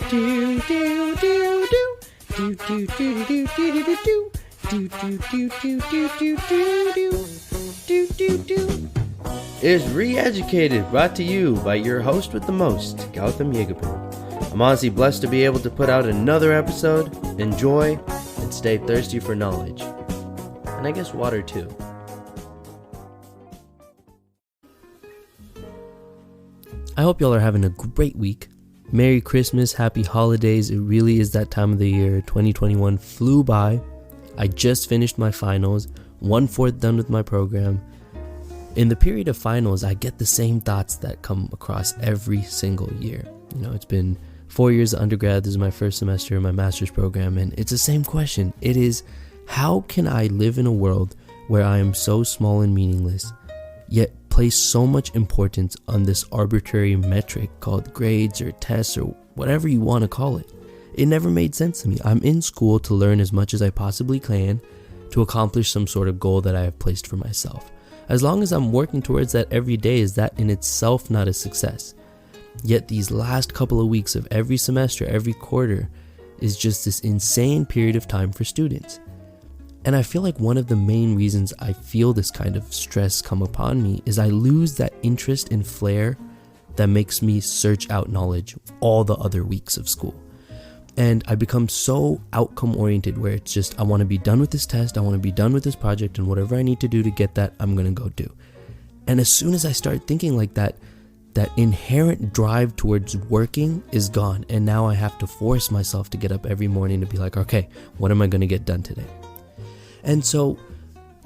do do do do do do do do do do do. Is Re-Educated, brought to you by your host with the most, Gautam Yegapur. I'm honestly blessed to be able to put out another episode, enjoy, and stay thirsty for knowledge. And I guess water too. I hope y'all are having a great week. Merry Christmas, happy holidays. It really is that time of the year. 2021 flew by. I just finished my finals, 1/4 done with my program. In the period of finals, I get the same thoughts that come across every single year. You know, it's been 4 years of undergrad. This is my first semester in my master's program, and it's the same question. It is, how can I live in a world where I am so small and meaningless, yet place so much importance on this arbitrary metric called grades or tests or whatever you want to call it? It never made sense to me. I'm in school to learn as much as I possibly can to accomplish some sort of goal that I have placed for myself. As long as I'm working towards that every day, is that in itself not a success? Yet these last couple of weeks of every semester, every quarter, is just this insane period of time for students. And I feel like one of the main reasons I feel this kind of stress come upon me is I lose that interest and flair that makes me search out knowledge all the other weeks of school. And I become so outcome oriented where it's just, I want to be done with this test, I want to be done with this project, and whatever I need to do to get that, I'm going to go do. And as soon as I start thinking like that, that inherent drive towards working is gone. And now I have to force myself to get up every morning to be like, okay, what am I going to get done today? And so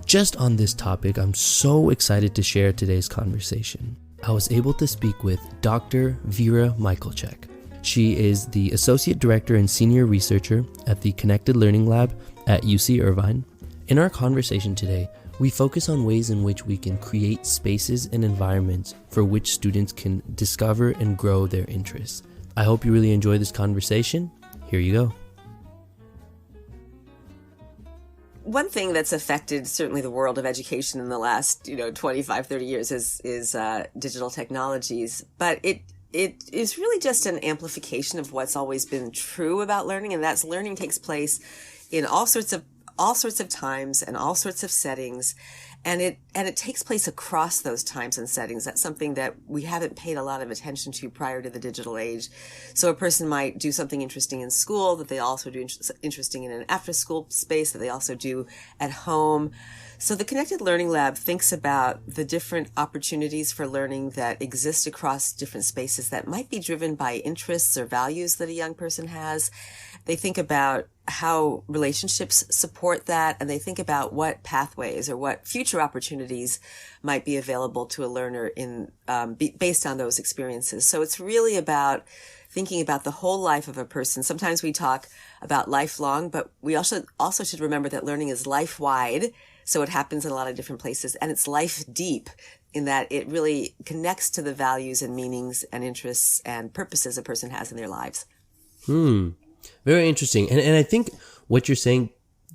just on this topic, I'm so excited to share today's conversation. I was able to speak with Dr. Vera Michalchik. She is the Associate Director and Senior Researcher at the Connected Learning Lab at UC Irvine. In our conversation today, we focus on ways in which we can create spaces and environments for which students can discover and grow their interests. I hope you really enjoy this conversation. Here you go. One thing that's affected certainly the world of education in the last 25, 30 years is digital technologies, but it is really just an amplification of what's always been true about learning, and that's learning takes place in all sorts of times and all sorts of settings, and it takes place across those times and settings. That's something that we haven't paid a lot of attention to prior to the digital age. So a person might do something interesting in school that they also do interesting in an after-school space that they also do at home. So the Connected Learning Lab thinks about the different opportunities for learning that exist across different spaces that might be driven by interests or values that a young person has. They think about how relationships support that, and they think about what pathways or what future opportunities might be available to a learner based on those experiences. So it's really about thinking about the whole life of a person. Sometimes we talk about lifelong, but we also should remember that learning is life-wide. So it happens in a lot of different places, and it's life deep in that it really connects to the values and meanings and interests and purposes a person has in their lives. Very interesting. And I think what you're saying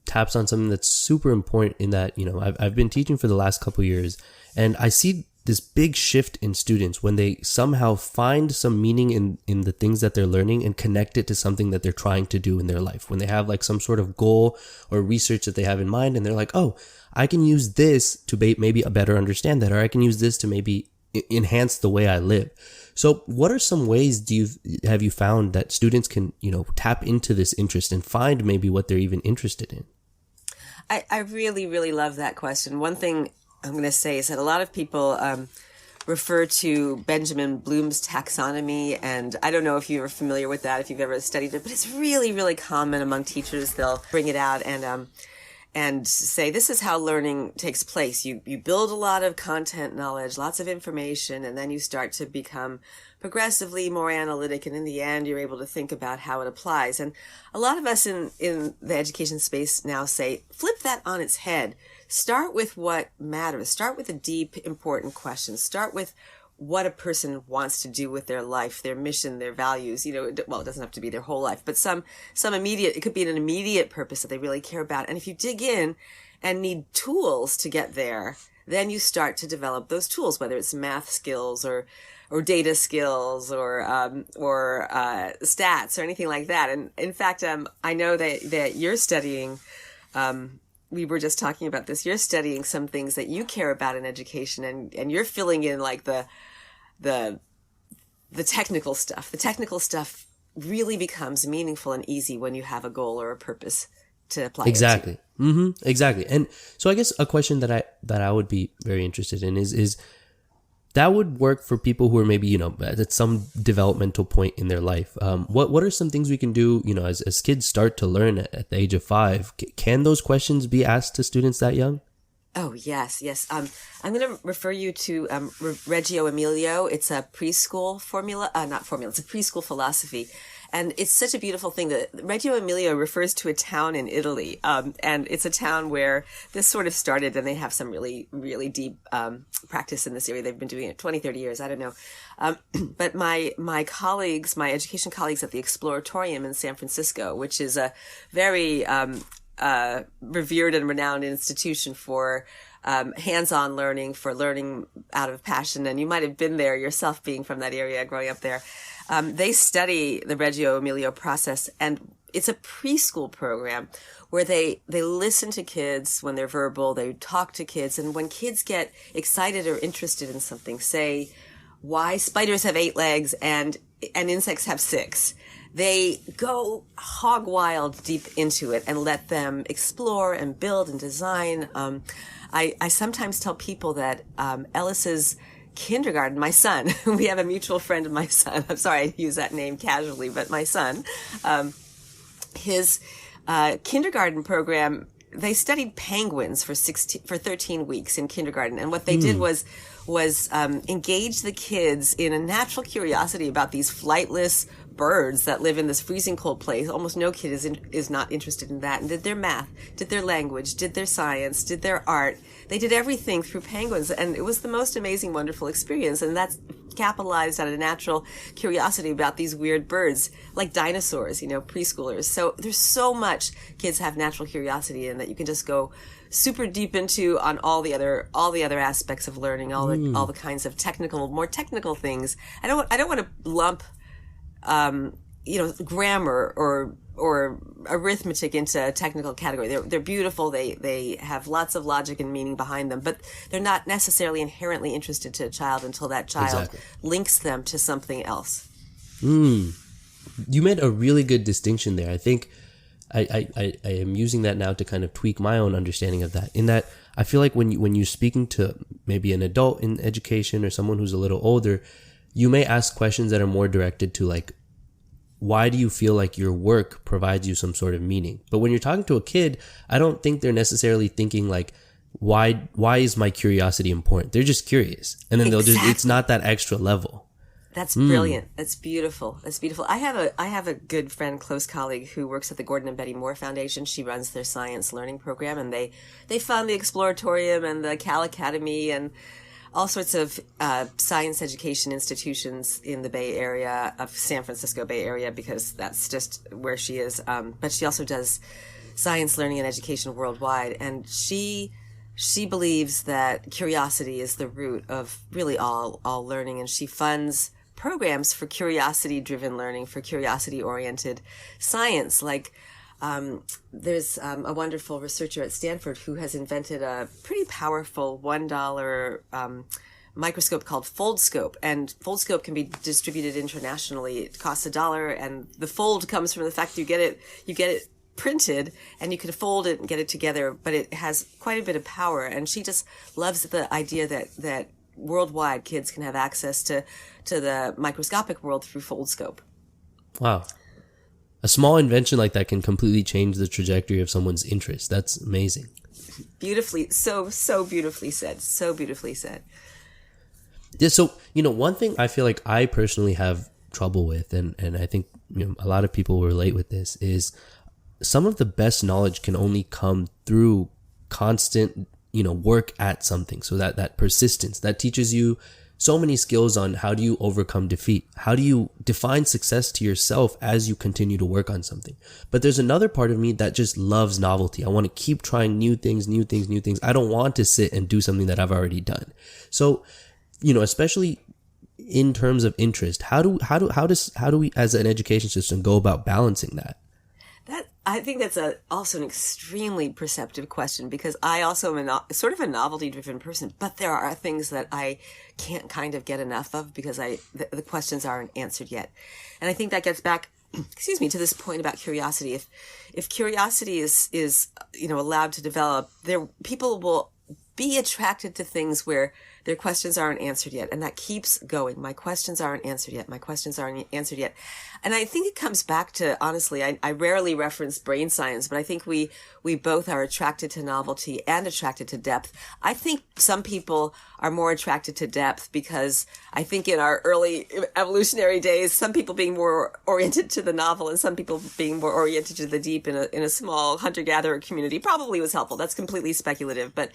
taps on something that's super important in that, I've been teaching for the last couple of years, and I see this big shift in students when they somehow find some meaning in the things that they're learning and connect it to something that they're trying to do in their life. When they have like some sort of goal or research that they have in mind, and they're like, oh, I can use this to maybe better understand that, or I can use this to maybe enhance the way I live. So what are some ways have you found that students can, tap into this interest and find maybe what they're even interested in? I really, really love that question. One thing I'm going to say is that a lot of people refer to Benjamin Bloom's taxonomy, and I don't know if you're familiar with that, if you've ever studied it, but it's really, really common among teachers. They'll bring it out and say, this is how learning takes place. You build a lot of content knowledge, lots of information, and then you start to become progressively more analytic, and in the end, you're able to think about how it applies. And a lot of us in the education space now say, flip that on its head. Start with what matters. Start with the deep, important questions. Start with what a person wants to do with their life, their mission, their values. Well, it doesn't have to be their whole life, but some immediate, it could be an immediate purpose that they really care about. And if you dig in and need tools to get there, then you start to develop those tools, whether it's math skills or data skills or stats or anything like that. And in fact, I know that you're studying. We were just talking about this. You're studying some things that you care about in education, and you're filling in like the technical stuff. The technical stuff really becomes meaningful and easy when you have a goal or a purpose to apply. Exactly. Exactly. And so I guess a question that I would be very interested in is that would work for people who are maybe, at some developmental point in their life. What are some things we can do, as kids start to learn at the age of 5? Can those questions be asked to students that young? Oh, yes. I'm going to refer you to Reggio Emilio. It's a preschool it's a preschool philosophy. And it's such a beautiful thing that Reggio Emilia refers to a town in Italy. And it's a town where this sort of started, and they have some really, really deep practice in this area. They've been doing it 20, 30 years. I don't know. But my education colleagues at the Exploratorium in San Francisco, which is a very revered and renowned institution for hands-on learning, for learning out of passion. And you might have been there yourself, being from that area, growing up there. They study the Reggio Emilio process, and it's a preschool program where they listen to kids when they're verbal, they talk to kids, and when kids get excited or interested in something, say why spiders have 8 legs and insects have 6, they go hog wild deep into it and let them explore and build and design. I sometimes tell people that Ellis's kindergarten, my son, we have a mutual friend of my son. I'm sorry I use that name casually, but my son, his kindergarten program, they studied penguins for 13 weeks in kindergarten. And what they did was engage the kids in a natural curiosity about these flightless birds that live in this freezing cold place. Almost no kid is not interested in that. And did their math, did their language, did their science, did their art. They did everything through penguins. And it was the most amazing, wonderful experience. And that's capitalized on a natural curiosity about these weird birds, like dinosaurs, preschoolers. So there's so much kids have natural curiosity in that you can just go super deep into on all the other aspects of learning, all the kinds of more technical things. I don't want to lump grammar or arithmetic into a technical category. They're beautiful. They have lots of logic and meaning behind them, but they're not necessarily inherently interested to a child until that child links them to something else. You made a really good distinction there. I think I am using that now to kind of tweak my own understanding of that. In that, I feel like when you're speaking to maybe an adult in education or someone who's a little older, you may ask questions that are more directed to like, why do you feel like your work provides you some sort of meaning? But when you're talking to a kid, I don't think they're necessarily thinking like, why is my curiosity important? They're just curious. And then it's not that extra level. That's brilliant. That's beautiful. I have a good friend, close colleague who works at the Gordon and Betty Moore Foundation. She runs their science learning program, and they fund the Exploratorium and the Cal Academy and all sorts of science education institutions in the Bay Area of San Francisco Bay Area, because that's just where she is. But she also does science learning and education worldwide, and she believes that curiosity is the root of really all learning, and she funds programs for curiosity-driven learning, for curiosity-oriented science. Like there's a wonderful researcher at Stanford who has invented a pretty powerful $1 microscope called Foldscope, and Foldscope can be distributed internationally. It costs $1, and the fold comes from the fact that you get it printed, and you can fold it and get it together, but it has quite a bit of power. And she just loves the idea that worldwide kids can have access to the microscopic world through Foldscope. Wow. A small invention like that can completely change the trajectory of someone's interest. That's amazing. Beautifully, so beautifully said. So beautifully said. Yeah, so, one thing I feel like I personally have trouble with, and I think a lot of people will relate with this, is some of the best knowledge can only come through constant, work at something. So that persistence, that teaches you so many skills on how do you overcome defeat? How do you define success to yourself as you continue to work on something? But there's another part of me that just loves novelty. I want to keep trying new things. I don't want to sit and do something that I've already done. So, especially in terms of interest? How do we as an education system go about balancing that? I think that's also an extremely perceptive question, because I also am sort of a novelty-driven person, but there are things that I can't kind of get enough of because the questions aren't answered yet. And I think that gets back, to this point about curiosity. If curiosity is allowed to develop, people will be attracted to things where their questions aren't answered yet. And that keeps going. My questions aren't answered yet. My questions aren't answered yet. And I think it comes back to, honestly, I rarely reference brain science, but I think we both are attracted to novelty and attracted to depth. I think some people are more attracted to depth because I think in our early evolutionary days, some people being more oriented to the novel and some people being more oriented to the deep in a small hunter-gatherer community probably was helpful. That's completely speculative, but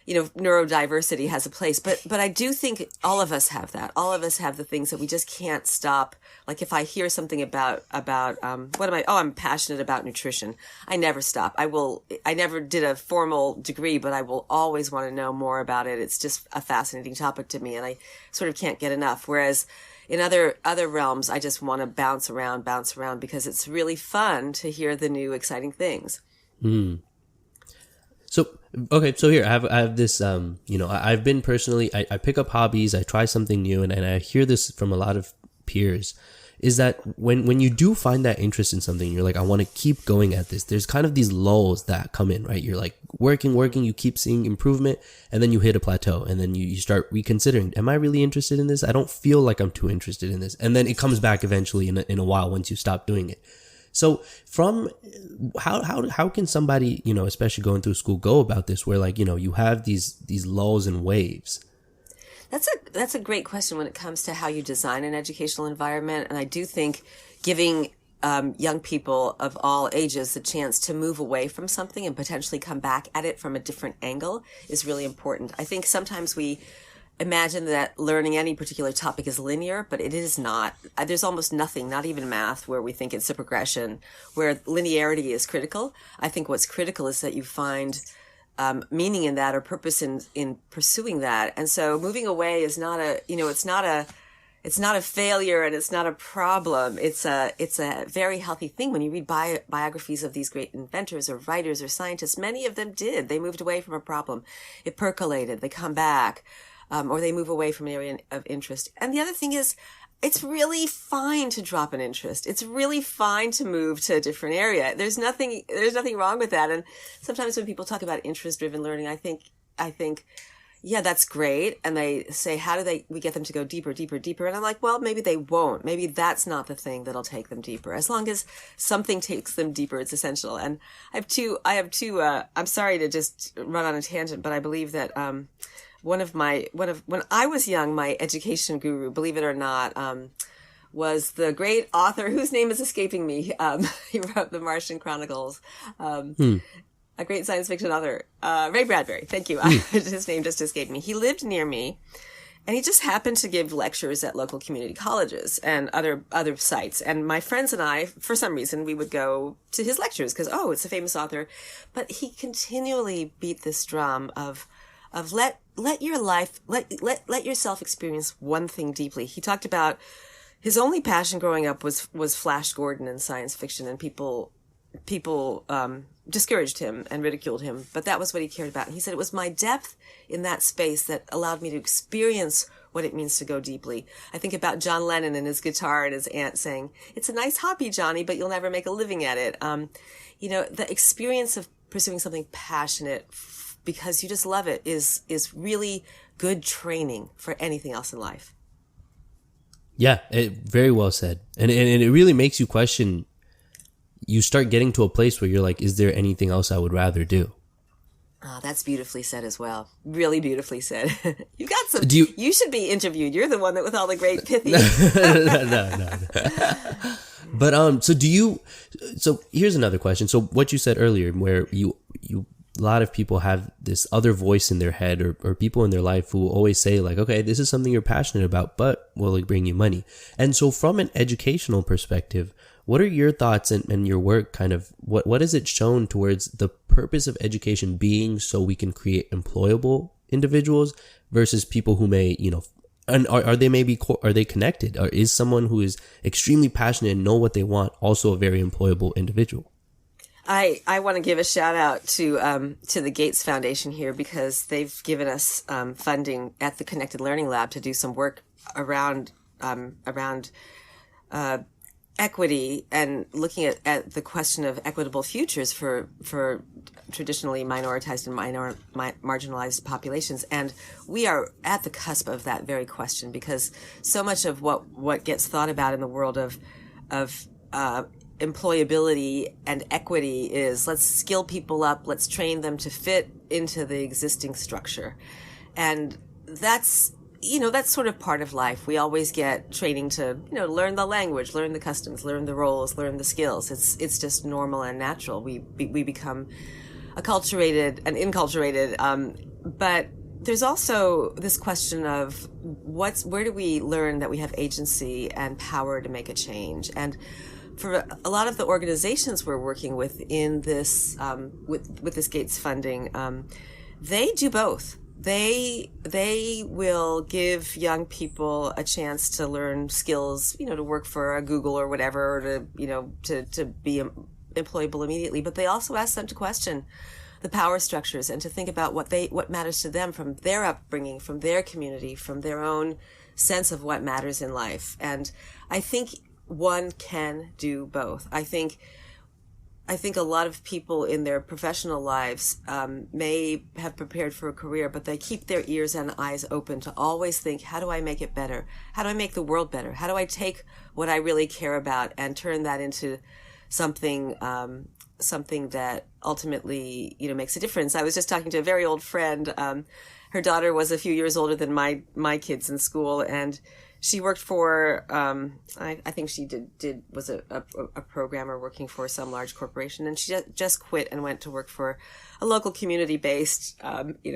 neurodiversity has a place, but I do think all of us have that. All of us have the things that we just can't stop. Like if I hear something about I'm passionate about nutrition. I never stop. I never did a formal degree, but I will always want to know more about it. It's just a fascinating topic to me, and I sort of can't get enough. Whereas in other realms, I just want to bounce around because it's really fun to hear the new exciting things. So here I have this, I've been personally, I pick up hobbies, I try something new, and I hear this from a lot of peers, is that when you do find that interest in something, you're like, I want to keep going at this. There's kind of these lulls that come in, right? You're like working, you keep seeing improvement, and then you hit a plateau, and then you start reconsidering, am I really interested in this? I don't feel like I'm too interested in this. And then it comes back eventually in a while once you stop doing it. So from how can somebody, especially going through school, go about this where you have these lulls and waves? That's a great question when it comes to how you design an educational environment. And I do think giving young people of all ages the chance to move away from something and potentially come back at it from a different angle is really important. I think sometimes we imagine that learning any particular topic is linear, but it is not. There's almost nothing, not even math, where we think it's a progression, where linearity is critical. I think what's critical is that you find meaning in that or purpose in pursuing that. And so moving away is not it's not a failure and it's not a problem. It's a very healthy thing. When you read biographies of these great inventors or writers or scientists, many of them did. They moved away from a problem. It percolated. They come back. Or they move away from an area of interest. And the other thing is, it's really fine to drop an interest. It's really fine to move to a different area. There's nothing wrong with that. And sometimes when people talk about interest-driven learning, I think, yeah, that's great. And they say, how do we get them to go deeper? And I'm like, well, maybe they won't. Maybe that's not the thing that'll take them deeper. As long as something takes them deeper, it's essential. And I have two, I'm sorry to just run on a tangent, but I believe that, when I was young, my education guru, believe it or not, was the great author whose name is escaping me. He wrote The Martian Chronicles. A great science fiction author, Ray Bradbury. Thank you. His name just escaped me. He lived near me, and he just happened to give lectures at local community colleges and other sites. And my friends and I, for some reason, we would go to his lectures because, it's a famous author. But he continually beat this drum of let yourself experience one thing deeply. He talked about his only passion growing up was Flash Gordon and science fiction, and people discouraged him and ridiculed him, but that was what he cared about. And he said it was my depth in that space that allowed me to experience what it means to go deeply. I think about John Lennon and his guitar and his aunt saying, "It's a nice hobby, Johnny, but you'll never make a living at it." The experience of pursuing something passionate because you just love it is really good training for anything else in life. Yeah, very well said. And it really makes you question. You start getting to a place where you're like, is there anything else I would rather do? Oh, that's beautifully said as well. Really beautifully said. You've got some. You should be interviewed. You're the one with all the great pithy. No. But so here's another question. So what you said earlier, where you a lot of people have this other voice in their head or people in their life who always say like, okay, this is something you're passionate about, but will it bring you money? And so from an educational perspective, what are your thoughts and your work kind of, what has it shown towards the purpose of education being so we can create employable individuals versus people who may, And are they maybe, are they connected? Or is someone who is extremely passionate and know what they want also a very employable individual? I want to give a shout out to the Gates Foundation here, because they've given us funding at the Connected Learning Lab to do some work around equity and looking at the question of equitable futures for traditionally minoritized and marginalized populations. And we are at the cusp of that very question, because so much of what gets thought about in the world of employability and equity is, let's skill people up, let's train them to fit into the existing structure. And that's sort of part of life. We always get training to, learn the language, learn the customs, learn the roles, learn the skills. It's just normal and natural. We become acculturated and inculturated. But there's also this question of where do we learn that we have agency and power to make a change? And for a lot of the organizations we're working with in this, with this Gates funding, they do both. They will give young people a chance to learn skills, to work for a Google or whatever, or to be employable immediately. But they also ask them to question the power structures and to think about what matters to them from their upbringing, from their community, from their own sense of what matters in life. And I think one can do both. I think a lot of people in their professional lives may have prepared for a career, but they keep their ears and eyes open to always think, how do I make it better? How do I make the world better? How do I take what I really care about and turn that into something that ultimately, makes a difference? I was just talking to a very old friend. Her daughter was a few years older than my kids in school, and she worked for, I think she was a programmer working for some large corporation, and she just quit and went to work for a local community-based,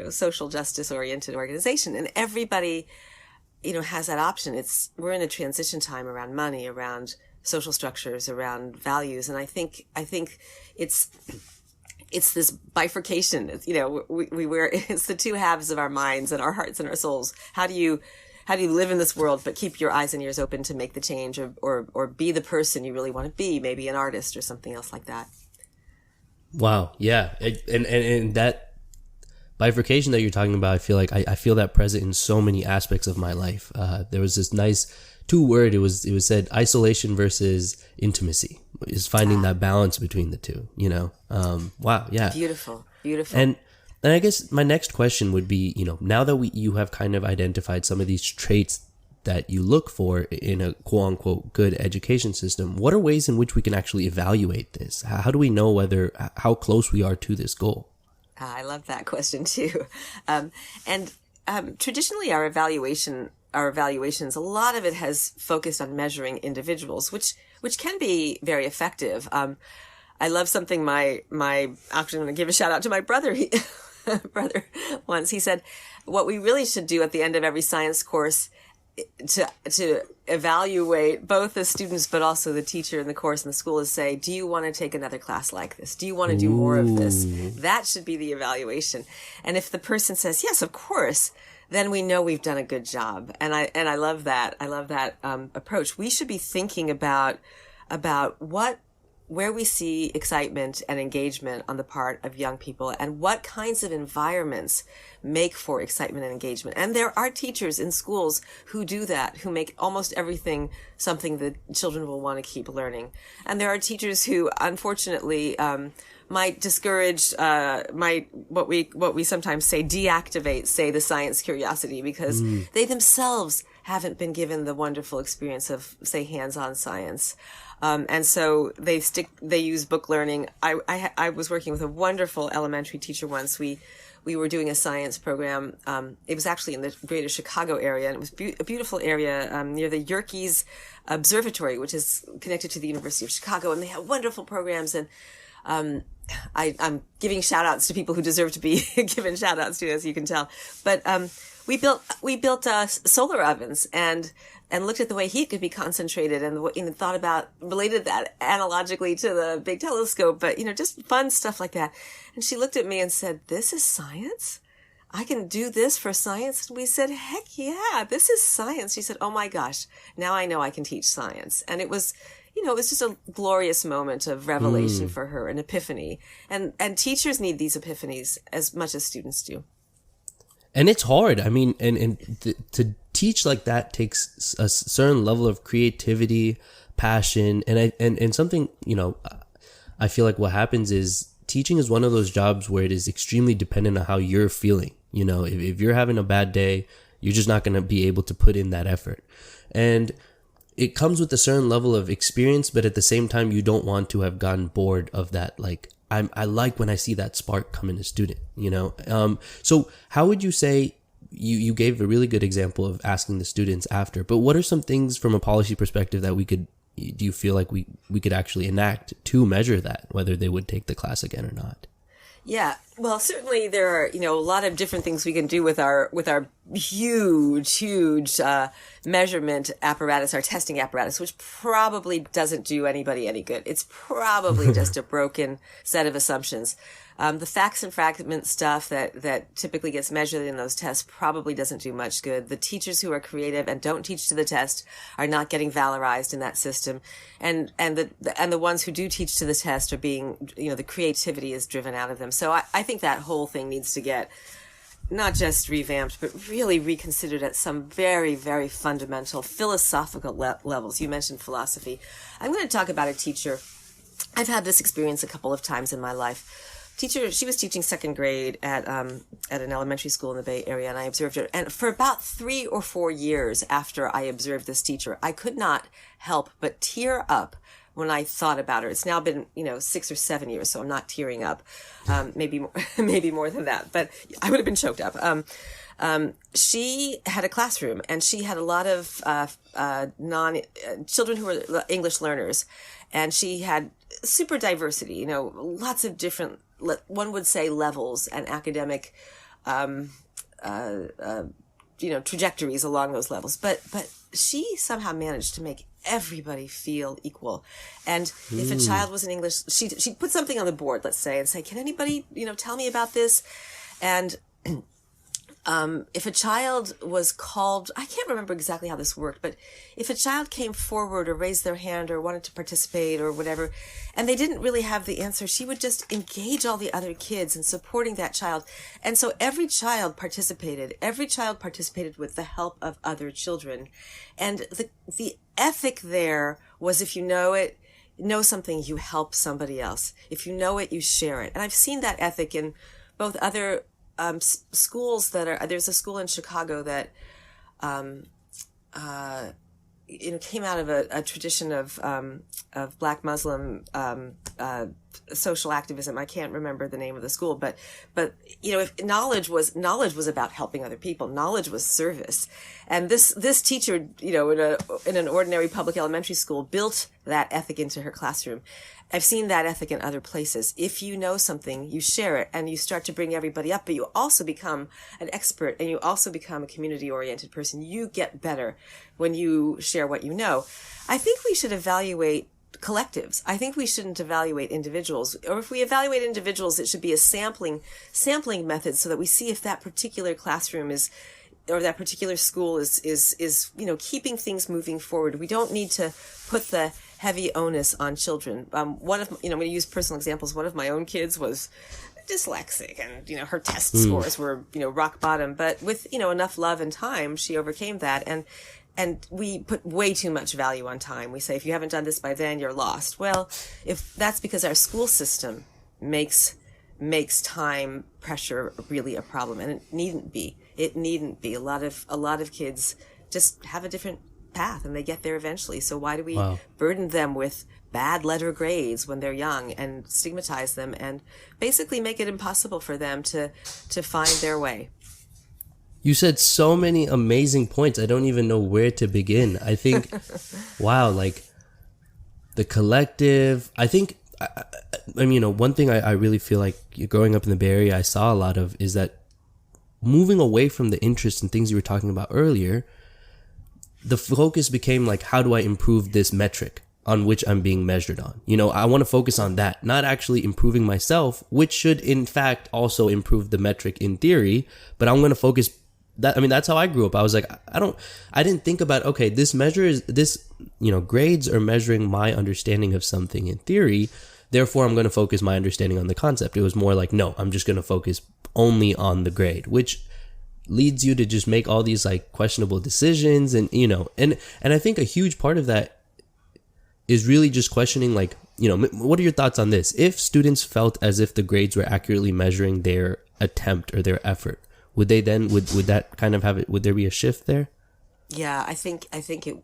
social justice-oriented organization. And everybody, has that option. We're in a transition time around money, around social structures, around values, and I think it's this bifurcation. It's the two halves of our minds and our hearts and our souls. How do you live in this world but keep your eyes and ears open to make the change or be the person you really want to be, maybe an artist or something else like that? Wow. Yeah. And that bifurcation that you're talking about, I feel like I feel that present in so many aspects of my life. There was this nice 2-word, it was said isolation versus intimacy, is finding that balance between the two, wow. Yeah. Beautiful. And I guess my next question would be, now that you have kind of identified some of these traits that you look for in a quote unquote good education system, what are ways in which we can actually evaluate this? How do we know how close we are to this goal? I love that question too. Traditionally our evaluations, a lot of it has focused on measuring individuals, which can be very effective. I love something actually I'm going to give a shout out to my brother. Brother once, he said, what we really should do at the end of every science course to evaluate both the students but also the teacher in the course in the school is say, do you want to take another class like this? Do you want to do more of this? That should be the evaluation. And if the person says, yes, of course, then we know we've done a good job. And I love that. I love that approach. We should be thinking about where we see excitement and engagement on the part of young people and what kinds of environments make for excitement and engagement. And there are teachers in schools who do that, who make almost everything something that children will want to keep learning. And there are teachers who, unfortunately, might discourage, what we sometimes say deactivate, the science curiosity, because they themselves haven't been given the wonderful experience of, say, hands-on science. And so they use book learning. I was working with a wonderful elementary teacher once. We were doing a science program. It was actually in the greater Chicago area, and it was a beautiful area near the Yerkes Observatory, which is connected to the University of Chicago, and they have wonderful programs. And I'm giving shout outs to people who deserve to be given shout outs to, as you can tell. But we built solar ovens and looked at the way heat could be concentrated and related that analogically to the big telescope, but just fun stuff like that. And she looked at me and said, "This is science?" I can do this for science. And we said, heck yeah, this is science. She said, oh my gosh, now I know I can teach science. And it was, it was just a glorious moment of revelation for her, an epiphany. And teachers need these epiphanies as much as students do. And it's hard. I mean, to teach like that takes a certain level of creativity, passion, and something, I feel like what happens is teaching is one of those jobs where it is extremely dependent on how you're feeling. If you're having a bad day, you're just not going to be able to put in that effort. And it comes with a certain level of experience, but at the same time, you don't want to have gotten bored of that. Like, I like when I see that spark come in a student, So how would you say, you gave a really good example of asking the students after, but what are some things from a policy perspective that do you feel like we could actually enact to measure that, whether they would take the class again or not? Yeah, well, certainly there are, a lot of different things we can do with our huge measurement apparatus, our testing apparatus, which probably doesn't do anybody any good. It's probably just a broken set of assumptions. The facts and fragment stuff that typically gets measured in those tests probably doesn't do much good. The teachers who are creative and don't teach to the test are not getting valorized in that system. And the ones who do teach to the test are being, the creativity is driven out of them. So I think that whole thing needs to get not just revamped, but really reconsidered at some very, very fundamental philosophical levels. You mentioned philosophy. I'm going to talk about a teacher. I've had this experience a couple of times in my life. She was teaching second grade at an elementary school in the Bay Area, and I observed her. And for about 3 or 4 years after I observed this teacher, I could not help but tear up when I thought about her. It's now been, 6 or 7 years, so I'm not tearing up. Maybe more than that, but I would have been choked up. She had a classroom, and she had a lot of children who were English learners, and she had super diversity. Lots of different, one would say, levels and academic, trajectories along those levels. But she somehow managed to make everybody feel equal. And if a child was in English, she'd put something on the board, let's say, and say, can anybody, tell me about this? And if a child was called, I can't remember exactly how this worked, but if a child came forward or raised their hand or wanted to participate or whatever, and they didn't really have the answer, she would just engage all the other kids in supporting that child. And so every child participated with the help of other children. And the ethic there was, if you know something, you help somebody else. If you know it, you share it. And I've seen that ethic in both other schools there's a school in Chicago that came out of a tradition of Black Muslim social activism. I can't remember the name of the school, but if knowledge was about helping other people, knowledge was service. And this teacher, in an ordinary public elementary school, built that ethic into her classroom. I've seen that ethic in other places. If you know something, you share it, and you start to bring everybody up, but you also become an expert, and you also become a community-oriented person. You get better when you share what you know. I think we should evaluate collectives. I think we shouldn't evaluate individuals. Or if we evaluate individuals, it should be a sampling method so that we see if that particular classroom or that particular school is keeping things moving forward. We don't need to put the heavy onus on children. I'm going to use personal examples. One of my own kids was dyslexic, and her test scores were rock bottom. But with enough love and time, she overcame that. And we put way too much value on time. We say, if you haven't done this by then, you're lost. Well, if that's because our school system makes time pressure really a problem, and it needn't be. It needn't be. A lot of kids just have a different path, and they get there eventually. So why do we burden them with bad letter grades when they're young and stigmatize them and basically make it impossible for them to find their way? You said so many amazing points. I don't even know where to begin. I think, wow, like the collective, I think, one thing I really feel like growing up in the Bay Area, I saw a lot of is that moving away from the interests and things you were talking about earlier, the focus became like, how do I improve this metric? on which I'm being measured on. I want to focus on that, not actually improving myself, which should in fact also improve the metric in theory, but I'm going to focus that's how I grew up. I was like, I didn't think about, okay, this measure is this, grades are measuring my understanding of something in theory. Therefore, I'm going to focus my understanding on the concept. It was more like, no, I'm just going to focus only on the grade, which leads you to just make all these like questionable decisions. And, and I think a huge part of that is really just questioning, like, what are your thoughts on this? If students felt as if the grades were accurately measuring their attempt or their effort, would they then, would that kind of would there be a shift there? Yeah, I think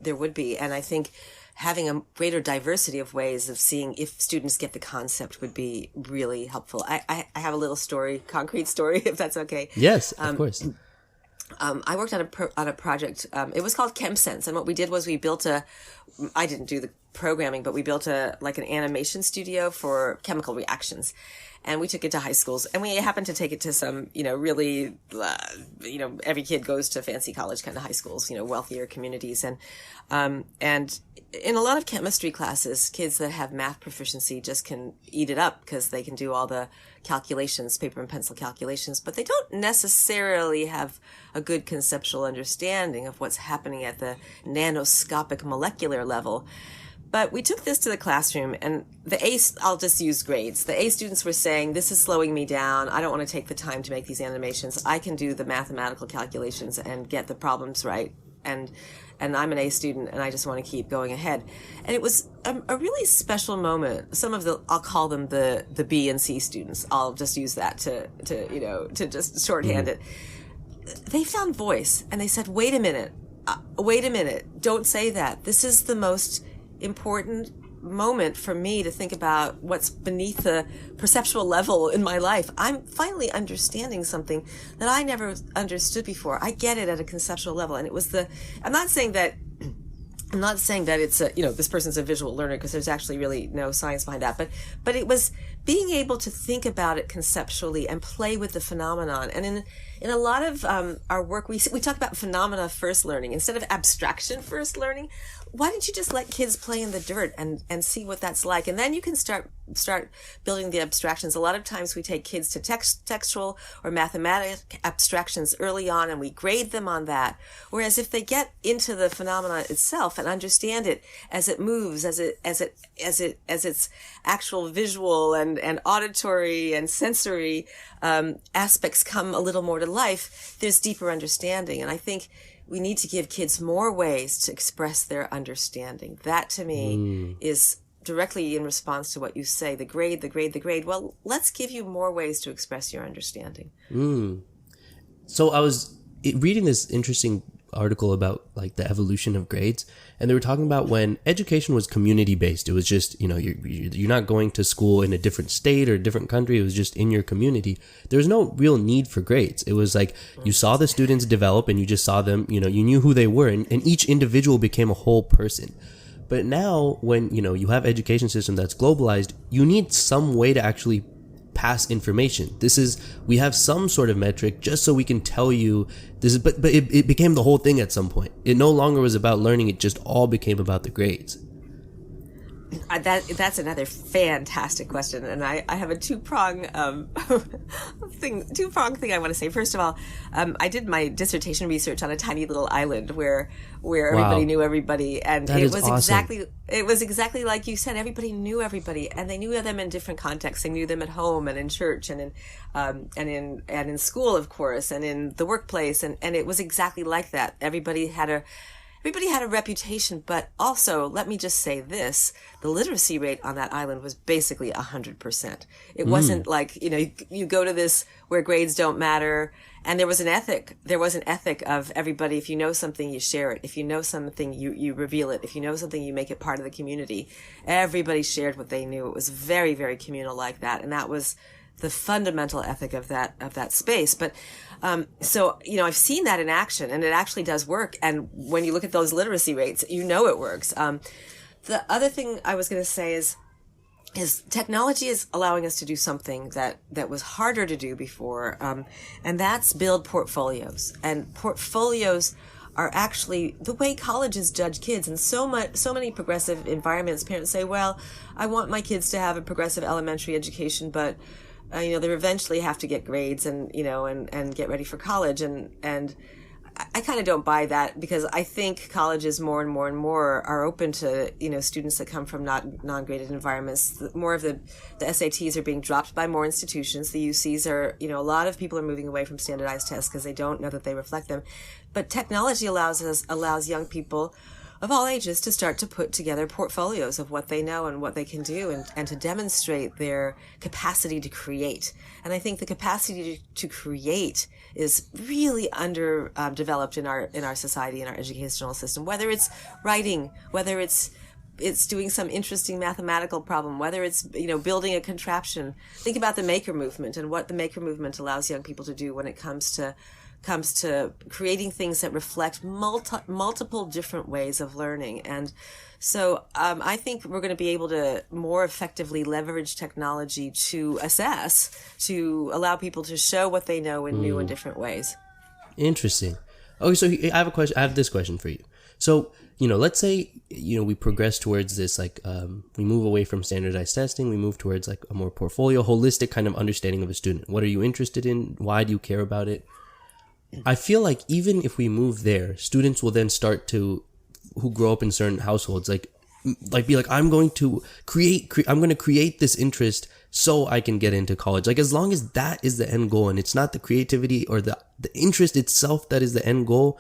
there would be. And I think having a greater diversity of ways of seeing if students get the concept would be really helpful. I have a little concrete story, if that's okay. Yes, of course. I worked on a project. It was called ChemSense, and what we did was I didn't do the programming, but we built an animation studio for chemical reactions, and we took it to high schools, and we happened to take it to some, really, every kid goes to fancy college kind of high schools, wealthier communities, and in a lot of chemistry classes, kids that have math proficiency just can eat it up because they can do all the calculations, paper and pencil calculations, but they don't necessarily have a good conceptual understanding of what's happening at the nanoscopic molecular level. But we took this to the classroom, and I'll just use grades. The A students were saying, this is slowing me down. I don't want to take the time to make these animations. I can do the mathematical calculations and get the problems right. And I'm an A student, and I just want to keep going ahead. And it was a really special moment. I'll call them the B and C students. I'll just use that to just shorthand it. They found voice, and they said, wait a minute, don't say that. This is the most important moment for me to think about what's beneath the perceptual level in my life. I'm finally understanding something that I never understood before. I get it at a conceptual level. And it was I'm not saying that it's this person's a visual learner, because there's actually really no science behind that. But it was being able to think about it conceptually and play with the phenomenon. And in a lot of our work, we talk about phenomena first learning instead of abstraction first learning. Why don't you just let kids play in the dirt and see what that's like? And then you can start building the abstractions. A lot of times we take kids to textual or mathematic abstractions early on, and we grade them on that. Whereas if they get into the phenomena itself and understand it as it moves, as its actual visual and auditory and sensory aspects come a little more to life, there's deeper understanding. And I think we need to give kids more ways to express their understanding. That, to me, is directly in response to what you say, the grade. Well, let's give you more ways to express your understanding. So I was reading this interesting article about like the evolution of grades, and they were talking about when education was community based. It was just, you're not going to school in a different state or a different country. It was just in your community. There was no real need for grades. It was like you saw the students develop, and you just saw them, you knew who they were, and each individual became a whole person. But now when, you have education system that's globalized, you need some way to actually pass information. We have some sort of metric just so we can tell you this is, but it became the whole thing at some point. It no longer was about learning. It just all became about the grades. That's another fantastic question, and I have a two-prong thing I want to say. First of all, I did my dissertation research on a tiny little island where everybody knew everybody, and it was awesome. It was exactly like you said. Everybody knew everybody, and they knew them in different contexts. They knew them at home and in church and in school, of course, and in the workplace, and it was exactly like that. Everybody had a reputation, but also, let me just say this, the literacy rate on that island was basically 100%. It wasn't like, you go to this where grades don't matter, and there was an ethic of everybody. If you know something, you share it. If you know something, you reveal it. If you know something, you make it part of the community. Everybody shared what they knew. It was very, very communal like that, and that was the fundamental ethic of that space. But so I've seen that in action, and it actually does work. And when you look at those literacy rates, it works. The other thing I was going to say is technology is allowing us to do something that was harder to do before, and that's build portfolios. And portfolios are actually the way colleges judge kids. And so many progressive environments, parents say, well, I want my kids to have a progressive elementary education, but they eventually have to get grades and get ready for college. And I kind of don't buy that, because I think colleges more and more are open to, students that come from non-graded environments. More of the SATs are being dropped by more institutions. The UCs are, a lot of people are moving away from standardized tests because they don't know that they reflect them. But technology allows young people of all ages to start to put together portfolios of what they know and what they can do, and to demonstrate their capacity to create. And I think the capacity to create is really underdeveloped in our society, in our educational system, whether it's writing, whether it's doing some interesting mathematical problem, whether it's, building a contraption. Think about the maker movement and what the maker movement allows young people to do when it comes to creating things that reflect multiple different ways of learning. And so I think we're going to be able to more effectively leverage technology to assess, to allow people to show what they know in new and different ways. Interesting. Okay, so I have a question. I have this question for you. So, let's say, we progress towards this, we move away from standardized testing. We move towards a more portfolio, holistic kind of understanding of a student. What are you interested in? Why do you care about it? I feel like even if we move there, students will then start to, who grow up in certain households, be like, I'm going to create this interest so I can get into college. As long as that is the end goal and it's not the creativity or the interest itself that is the end goal,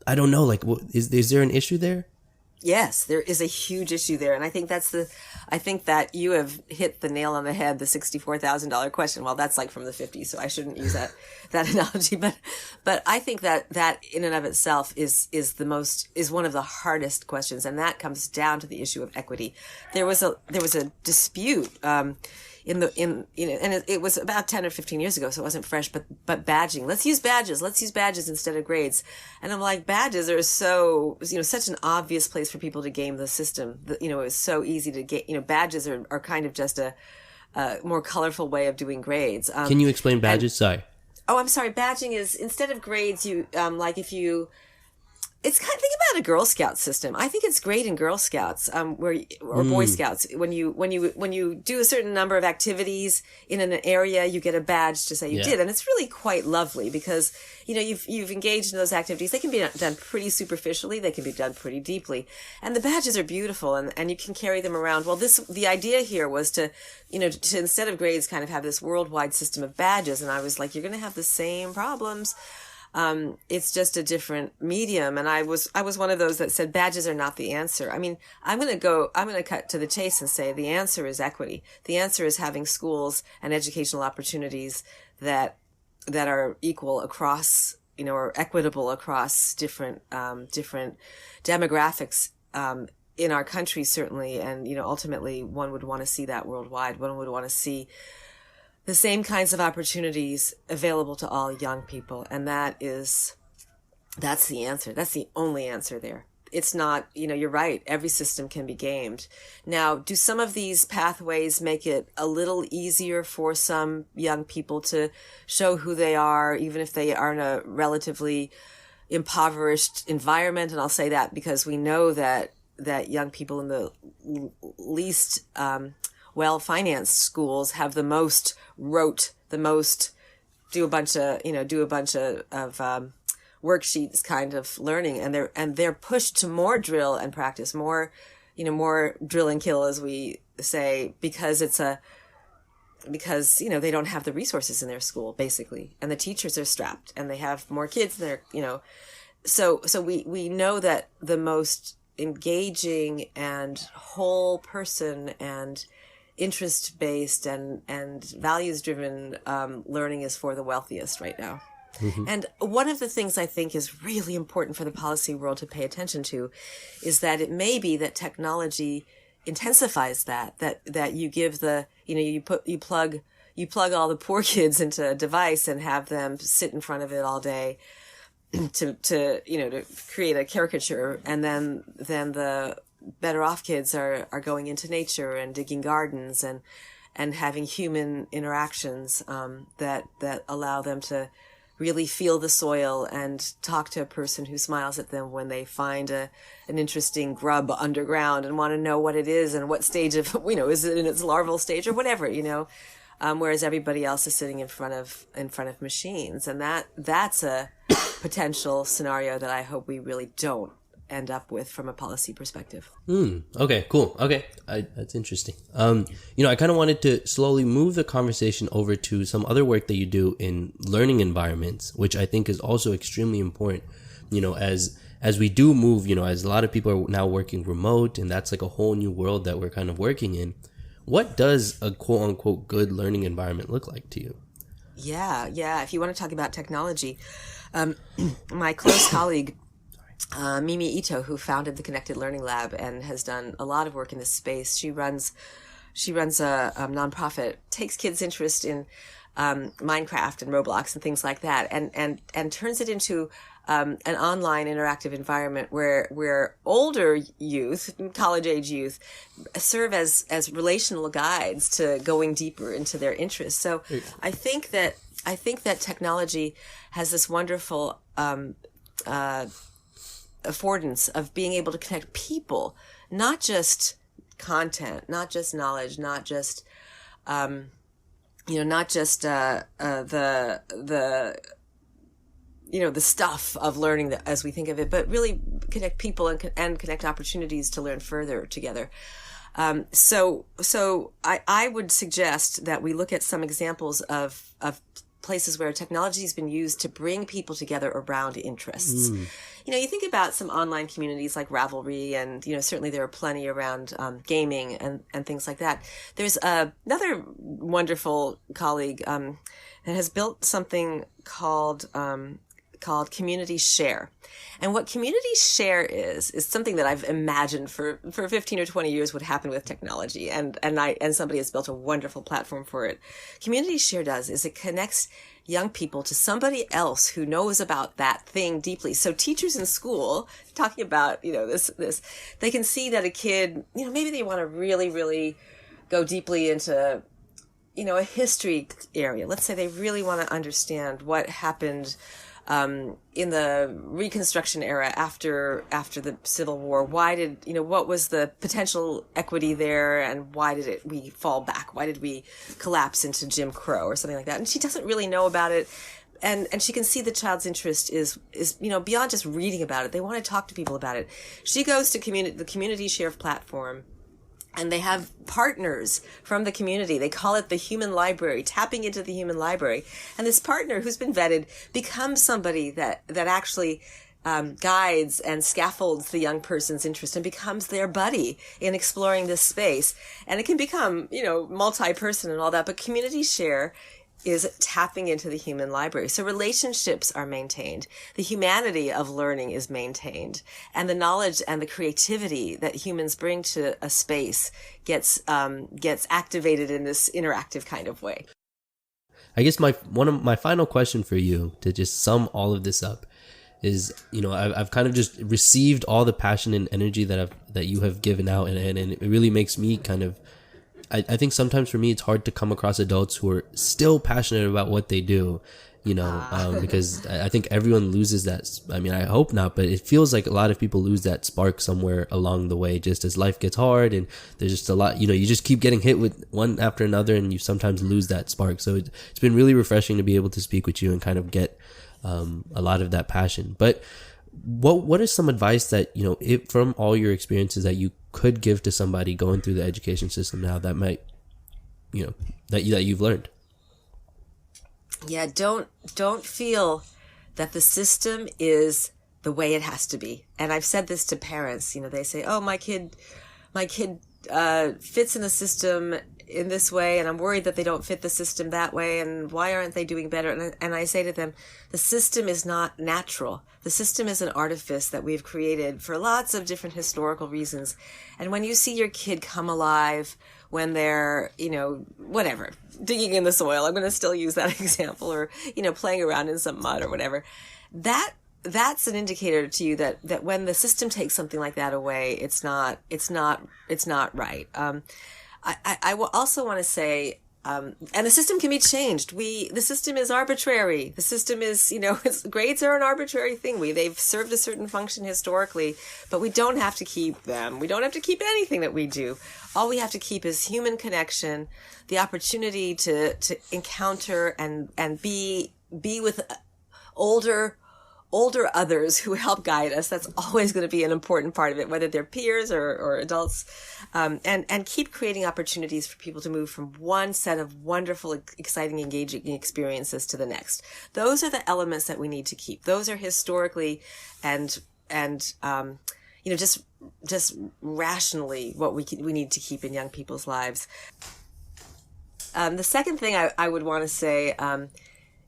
I don't know. Is there an issue there? Yes, there is a huge issue there. And I think I think that you have hit the nail on the head, the $64,000 question. Well, that's from the 50s, so I shouldn't use that analogy. But I think that in and of itself is one of the hardest questions. And that comes down to the issue of equity. There was a dispute, and it was about 10 or 15 years ago, so it wasn't fresh, but badging. Let's use badges instead of grades. And I'm like, badges are so, such an obvious place for people to game the system. It's so easy to get, badges are kind of just a more colorful way of doing grades. Can you explain badges? Sorry. Oh, I'm sorry. Badging is, instead of grades, it's kind of, think about a Girl Scout system. I think it's great in Girl Scouts, or Boy Scouts. When you do a certain number of activities in an area, you get a badge to say you did, and it's really quite lovely because you've engaged in those activities. They can be done pretty superficially, they can be done pretty deeply, and the badges are beautiful, and you can carry them around. Well, the idea here was to instead of grades, kind of have this worldwide system of badges, and I was like, you're going to have the same problems. It's just a different medium. And I was one of those that said badges are not the answer. I mean, I'm going to cut to the chase and say the answer is equity. The answer is having schools and educational opportunities that are equal across, or equitable across different demographics, in our country, certainly. And, ultimately one would want to see that worldwide. One would want to see the same kinds of opportunities available to all young people. And that's the answer. That's the only answer there. It's not, you're right. Every system can be gamed. Now, do some of these pathways make it a little easier for some young people to show who they are, even if they are in a relatively impoverished environment? And I'll say that because we know that young people in the least, well-financed schools have the most rote, do a bunch of worksheets kind of learning, and they're pushed to more drill and practice, more drill and kill, as we say, because they don't have the resources in their school, basically, and the teachers are strapped, and they have more kids in their, so we know that the most engaging and whole person and interest-based and values-driven learning is for the wealthiest right now. Mm-hmm. And one of the things I think is really important for the policy world to pay attention to is that it may be that technology intensifies that you give you plug all the poor kids into a device and have them sit in front of it all day to create a caricature, and then the better off kids are going into nature and digging gardens and having human interactions that allow them to really feel the soil and talk to a person who smiles at them when they find an interesting grub underground and want to know what it is and what stage of, is it in its larval stage or whatever, whereas everybody else is sitting in front of machines. And that's a potential scenario that I hope we really don't end up with from a policy perspective. Okay, cool. Okay, that's interesting. I kind of wanted to slowly move the conversation over to some other work that you do in learning environments, which I think is also extremely important. As we do move, as a lot of people are now working remote, and that's like a whole new world that we're kind of working in. What does a quote unquote good learning environment look like to you? Yeah. If you want to talk about technology, my close colleague, Mimi Ito, who founded the Connected Learning Lab and has done a lot of work in this space. She runs a nonprofit, takes kids' interest in Minecraft and Roblox and things like that, and turns it into an online interactive environment where older youth, college age youth, serve as relational guides to going deeper into their interests. So I think that technology has this wonderful affordance of being able to connect people, not just content, not just knowledge, not just the stuff of learning as we think of it, but really connect people and connect opportunities to learn further together. So I would suggest that we look at some examples of places where technology has been used to bring people together around interests. You think about some online communities like Ravelry, and certainly there are plenty around gaming and things like that. There's another wonderful colleague that has built something called Community Share. And what Community Share is something that I've imagined for 15 or 20 years would happen with technology. And somebody has built a wonderful platform for it. Community Share is it connects young people to somebody else who knows about that thing deeply. So teachers in school talking about, this, they can see that a kid, maybe they want to really, really go deeply into, a history area. Let's say they really want to understand what happened in the Reconstruction era after the Civil War. What was the potential equity there, and why did we fall back? Why did we collapse into Jim Crow or something like that? And she doesn't really know about it. And she can see the child's interest is beyond just reading about it. They want to talk to people about it. She goes to the Community Share platform, and they have partners from the community. They call it the human library, tapping into the human library. And this partner who's been vetted becomes somebody that actually guides and scaffolds the young person's interest and becomes their buddy in exploring this space. And it can become, multi-person and all that. But Community Share is tapping into the human library. So relationships are maintained. The humanity of learning is maintained. And the knowledge and the creativity that humans bring to a space gets activated in this interactive kind of way. I guess one of my final question for you, to just sum all of this up, is, I've kind of just received all the passion and energy that you have given out, and it really makes me kind of, I think sometimes for me it's hard to come across adults who are still passionate about what they do, because I think everyone loses that. I mean, I hope not, but it feels like a lot of people lose that spark somewhere along the way, just as life gets hard and there's just a lot, you just keep getting hit with one after another and you sometimes lose that spark. So it's been really refreshing to be able to speak with you and kind of get a lot of that passion. But what is some advice that, from all your experiences that you could give to somebody going through the education system now that might, that you've learned? Yeah, don't feel that the system is the way it has to be. And I've said this to parents. They say, "Oh, my kid fits in the system in this way, and I'm worried that they don't fit the system that way, and why aren't they doing better?" And I say to them, the system is not natural. The system is an artifice that we've created for lots of different historical reasons. And when you see your kid come alive when they're, whatever, digging in the soil, I'm going to still use that example, or, playing around in some mud or whatever, that's an indicator to you that when the system takes something like that away, it's not right. I will also want to say, and the system can be changed. The system is arbitrary. The system is, grades are an arbitrary thing. They've served a certain function historically, but we don't have to keep them. We don't have to keep anything that we do. All we have to keep is human connection, the opportunity to encounter and be with older others who help guide us. That's always going to be an important part of it, whether they're peers or adults, and keep creating opportunities for people to move from one set of wonderful, exciting, engaging experiences to the next. Those are the elements that we need to keep. Those are historically and just rationally what we need to keep in young people's lives. The second thing I would want to say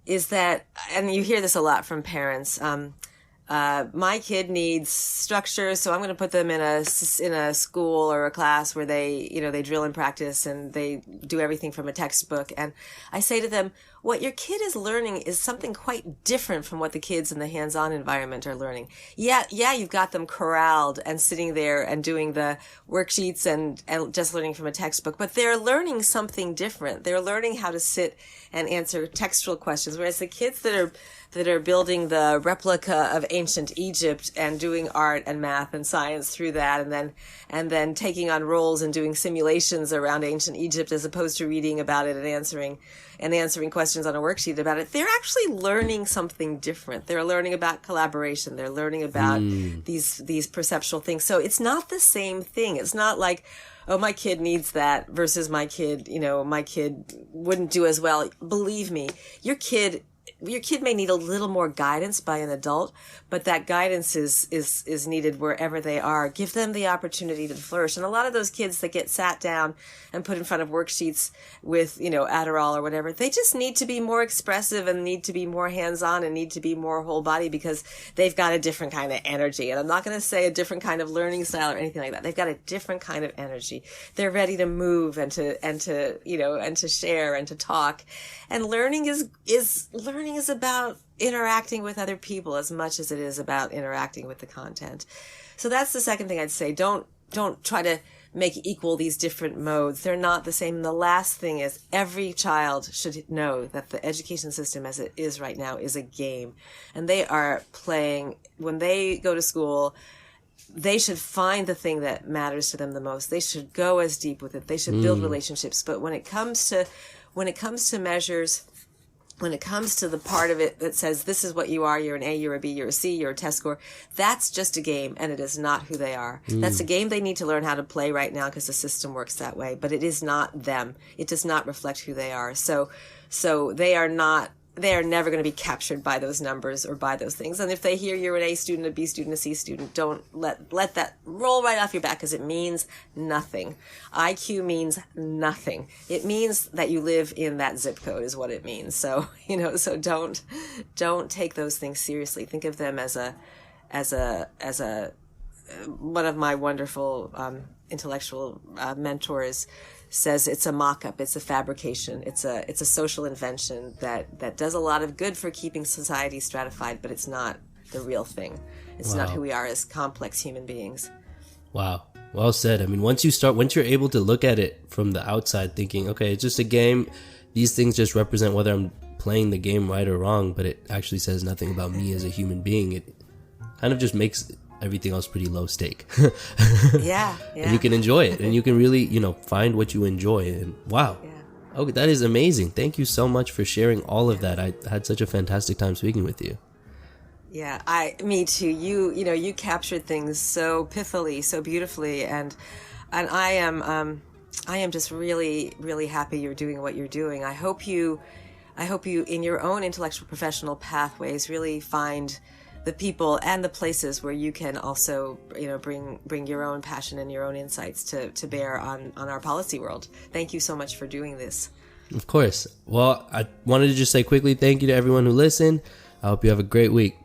is that, and you hear this a lot from parents, my kid needs structure, so I'm going to put them in a school or a class where they drill and practice and they do everything from a textbook. And I say to them, what your kid is learning is something quite different from what the kids in the hands-on environment are learning. Yeah, you've got them corralled and sitting there and doing the worksheets and just learning from a textbook, but they're learning something different. They're learning how to sit and answer textual questions, whereas the kids that are building the replica of ancient Egypt and doing art and math and science through that, and then taking on roles and doing simulations around ancient Egypt as opposed to reading about it and answering questions on a worksheet about it, they're actually learning something different. They're learning about collaboration. They're learning about these perceptual things. So it's not the same thing. It's not like, oh, my kid needs that versus my kid wouldn't do as well. Believe me, your kid may need a little more guidance by an adult, but that guidance is needed wherever they are. Give them the opportunity to flourish. And a lot of those kids that get sat down and put in front of worksheets with, Adderall or whatever, they just need to be more expressive and need to be more hands-on and need to be more whole body because they've got a different kind of energy. And I'm not going to say a different kind of learning style or anything like that. They've got a different kind of energy. They're ready to move and to share and to talk. And learning is about interacting with other people as much as it is about interacting with the content. So that's the second thing I'd say. Don't try to make equal these different modes. They're not the same. And the last thing is every child should know that the education system as it is right now is a game. And they are playing, when they go to school, they should find the thing that matters to them the most. They should go as deep with it. They should build relationships. But when it comes to measures, when it comes to the part of it that says this is what you are, you're an A, you're a B, you're a C, you're a test score, that's just a game and it is not who they are. That's a game they need to learn how to play right now because the system works that way, but it is not them. It does not reflect who they are. So they are never going to be captured by those numbers or by those things. And if they hear you're an A student, a B student, a C student, don't let that roll right off your back because it means nothing. IQ means nothing. It means that you live in that zip code is what it means. So, so don't take those things seriously. Think of them as a one of my wonderful intellectual mentors says it's a mock-up, it's a fabrication, it's a social invention that does a lot of good for keeping society stratified, but it's not the real thing. It's not who we are as complex human beings. Wow. Well said. I mean, once you're able to look at it from the outside thinking, okay, it's just a game, these things just represent whether I'm playing the game right or wrong, but it actually says nothing about me as a human being. It kind of just makes everything else pretty low stake. Yeah. And you can enjoy it and you can really, find what you enjoy. And wow. Yeah. Okay, that is amazing. Thank you so much for sharing all of that. I had such a fantastic time speaking with you. Yeah, me too. You captured things so pithily, so beautifully, and I am just really, really happy you're doing what you're doing. I hope you in your own intellectual professional pathways really find the people and the places where you can also, bring your own passion and your own insights to bear on our policy world. Thank you so much for doing this. Of course. Well, I wanted to just say quickly, thank you to everyone who listened. I hope you have a great week.